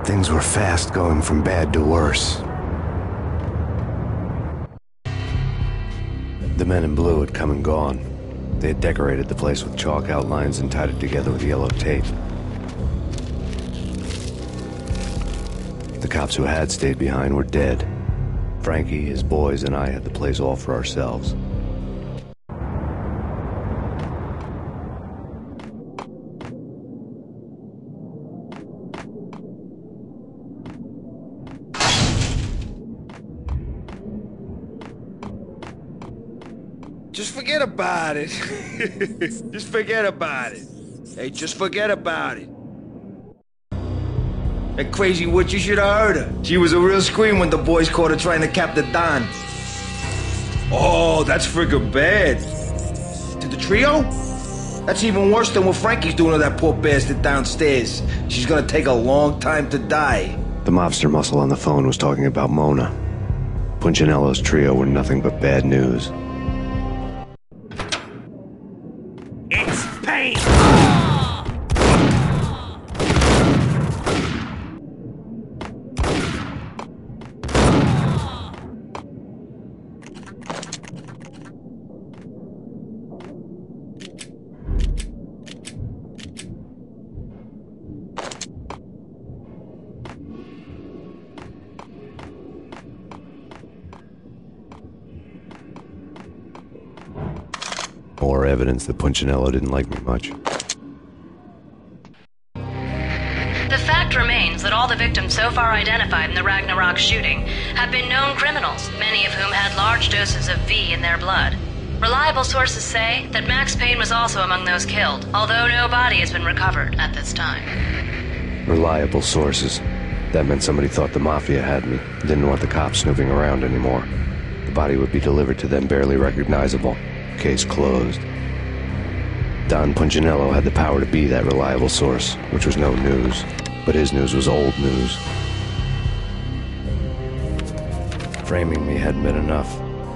Things were fast going from bad to worse. The men in blue had come and gone. They had decorated the place with chalk outlines and tied it together with yellow tape. The cops who had stayed behind were dead. Frankie, his boys, and I had the place all for ourselves. Just forget about it. Just forget about it. Hey, just forget about it. That crazy witch, you should have heard her. She was a real scream when the boys caught her trying to cap the Don. Oh, that's friggin' bad. To the trio? That's even worse than what Frankie's doing to that poor bastard downstairs. She's gonna take a long time to die. The mobster muscle on the phone was talking about Mona. Punchinello's trio were nothing but bad news. It's Payne! More evidence that Punchinello didn't like me much. The fact remains that all the victims so far identified in the Ragnarok shooting have been known criminals, many of whom had large doses of V in their blood. Reliable sources say that Max Payne was also among those killed, although no body has been recovered at this time. Reliable sources. That meant somebody thought the Mafia had me, didn't want the cops snooping around anymore. The body would be delivered to them barely recognizable. Case closed. Don Punchinello had the power to be that reliable source, which was no news. But his news was old news. Framing me hadn't been enough.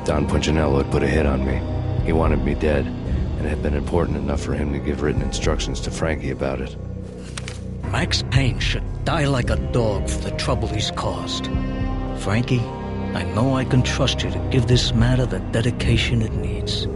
Don Punchinello had put a hit on me. He wanted me dead, and it had been important enough for him to give written instructions to Frankie about it. Max Payne should die like a dog for the trouble he's caused. Frankie, I know I can trust you to give this matter the dedication it needs.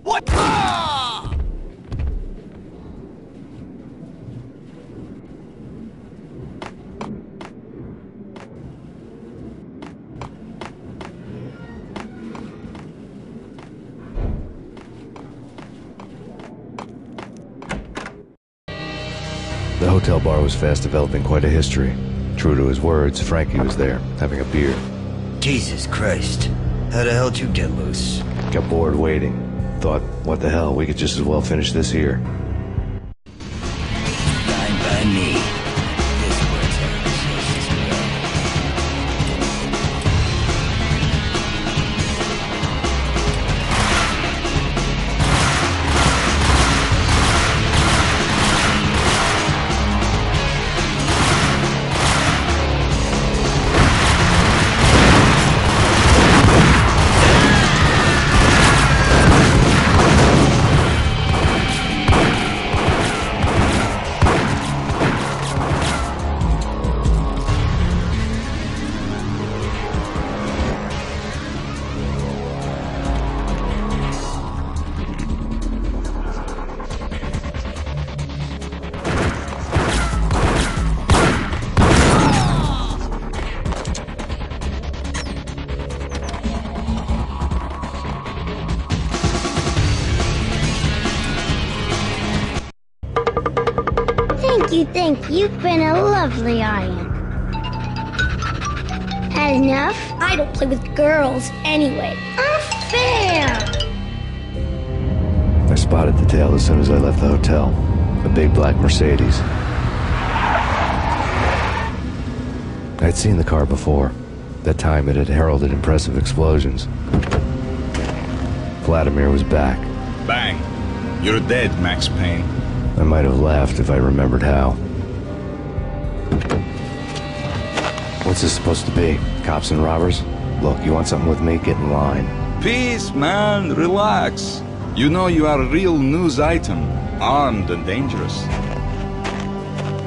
What? Ah! The hotel bar was fast developing quite a history. True to his words, Frankie was there, having a beer. Jesus Christ. How the hell did you get loose? Got bored waiting. Thought, what the hell, we could just as well finish this here. Fine by me. This works how it's supposed to go. Thank you. You've been a lovely aunt. Had enough? I don't play with girls anyway. Unfair! I spotted the tail as soon as I left the hotel. A big black Mercedes. I'd seen the car before. That time it had heralded impressive explosions. Vladimir was back. Bang. You're dead, Max Payne. I might have laughed if I remembered how. What's this supposed to be? Cops and robbers? Look, you want something with me? Get in line. Peace, man. Relax. You know you are a real news item, armed and dangerous.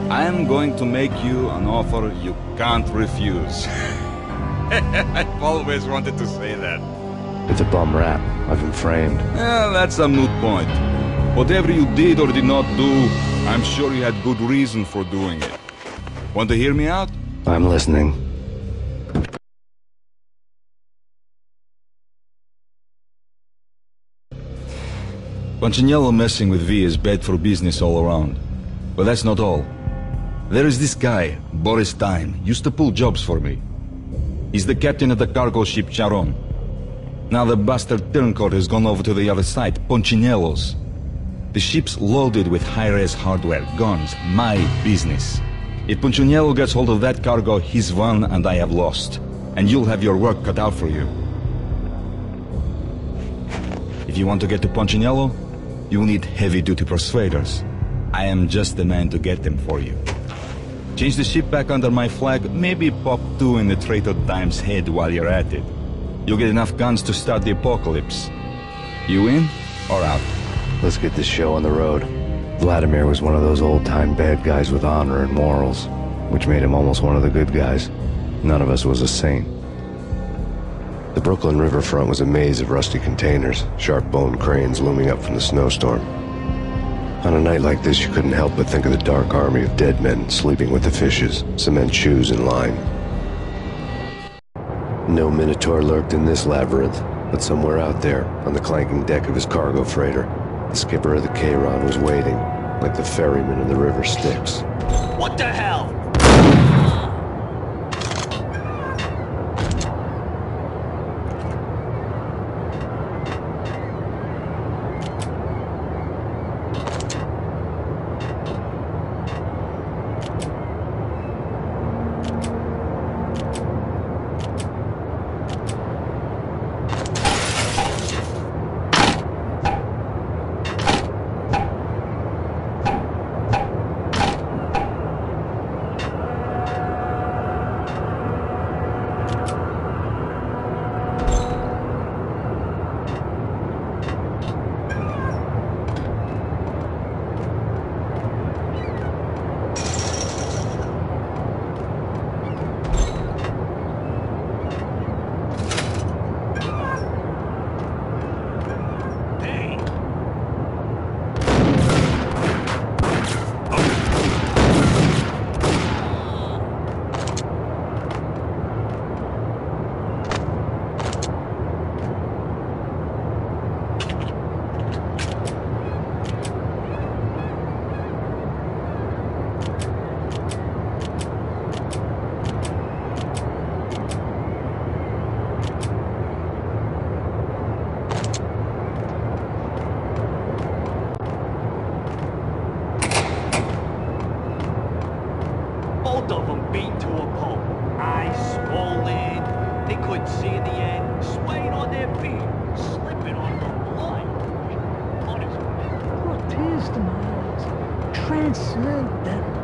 I am going to make you an offer you can't refuse. I've always wanted to say that. It's a bum rap. I've been framed. Yeah, that's a moot point. Whatever you did or did not do, I'm sure you had good reason for doing it. Want to hear me out? I'm listening. Punchinello messing with V is bad for business all around. But that's not all. There is this guy, Boris Time, used to pull jobs for me. He's the captain of the cargo ship Charon. Now the bastard turncoat has gone over to the other side, Punchinello's. The ship's loaded with high-res hardware, guns, my business. If Punchinello gets hold of that cargo, he's won and I have lost. And you'll have your work cut out for you. If you want to get to Punchinello, you'll need heavy-duty persuaders. I am just the man to get them for you. Change the ship back under my flag, maybe pop 2 in the traitor Dime's head while you're at it. You'll get enough guns to start the apocalypse. You in or out? Let's get this show on the road. Vladimir was one of those old-time bad guys with honor and morals, which made him almost one of the good guys. None of us was a saint. The Brooklyn riverfront was a maze of rusty containers, sharp-boned cranes looming up from the snowstorm. On a night like this, you couldn't help but think of the dark army of dead men sleeping with the fishes, cement shoes in line. No Minotaur lurked in this labyrinth, but somewhere out there, on the clanking deck of his cargo freighter, the skipper of the Chiron was waiting, like the ferryman in the river Styx. What the hell? Both of them beat to a pulp. Eyes swollen. They couldn't see in the end. Swaying on their feet. Slipping on the blood. Honestly. What is the mind? Transcend that